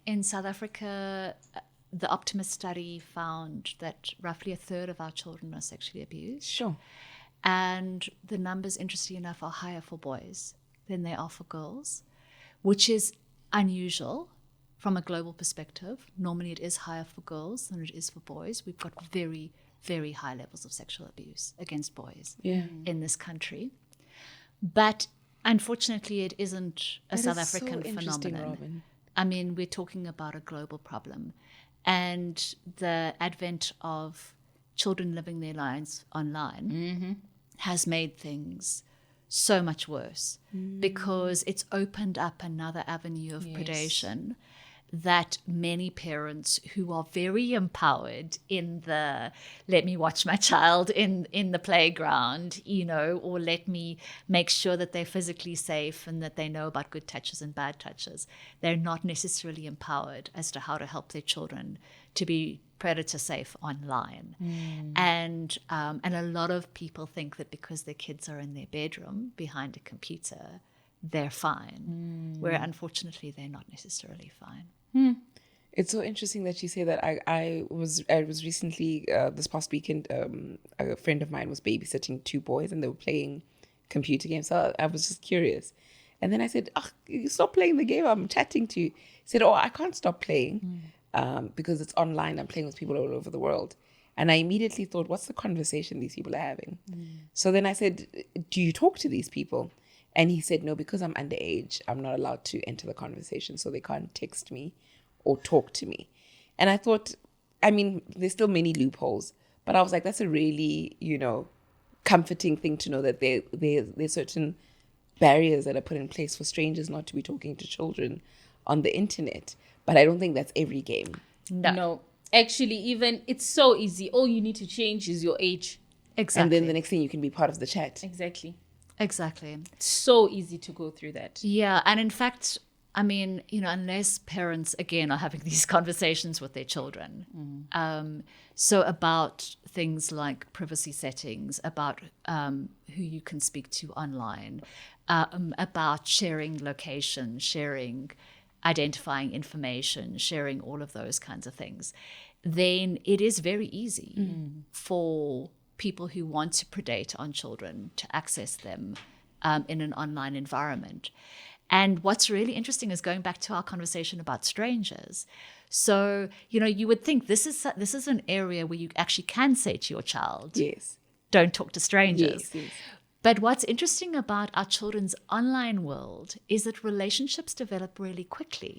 in South Africa, the Optimist study found that roughly 1/3 of our children are sexually abused. Sure. And the numbers, interestingly enough, are higher for boys than they are for girls, which is unusual from a global perspective. Normally it is higher for girls than it is for boys. We've got very, very high levels of sexual abuse against boys in this country. But unfortunately, it isn't a South African phenomenon. Robin. I mean, we're talking about a global problem. And the advent of children living their lives online has made things so much worse because it's opened up another avenue of predation that many parents who are very empowered in the let me watch my child in the playground, or let me make sure that they're physically safe and that they know about good touches and bad touches. They're not necessarily empowered as to how to help their children to be predator safe online. And a lot of people think that because their kids are in their bedroom behind a computer, they're fine, where unfortunately they're not necessarily fine. It's so interesting that you say that. I was recently this past weekend, a friend of mine was babysitting 2 boys and they were playing computer games. So I was just curious, and then I said, you stop playing the game, I'm chatting to you. He said, I can't stop playing because it's online. I'm playing with people all over the world. And I immediately thought, what's the conversation these people are having? So then I said, do you talk to these people? And he said, no, because I'm underage, I'm not allowed to enter the conversation, so they can't text me or talk to me. And I thought, I mean, there's still many loopholes, but I was like, that's a really, comforting thing to know that there's certain barriers that are put in place for strangers not to be talking to children on the internet. But I don't think that's every game. No. Actually, even it's so easy. All you need to change is your age. Exactly. And then the next thing you can be part of the chat. Exactly. So easy to go through that. Yeah. And in fact, I mean, unless parents, again, are having these conversations with their children. So about things like privacy settings, about who you can speak to online, about sharing location, sharing identifying information, sharing all of those kinds of things, then it is very easy for people who want to predate on children to access them in an online environment. And what's really interesting is going back to our conversation about strangers. So, you would think this is an area where you actually can say to your child, yes, don't talk to strangers. Yes. But what's interesting about our children's online world is that relationships develop really quickly.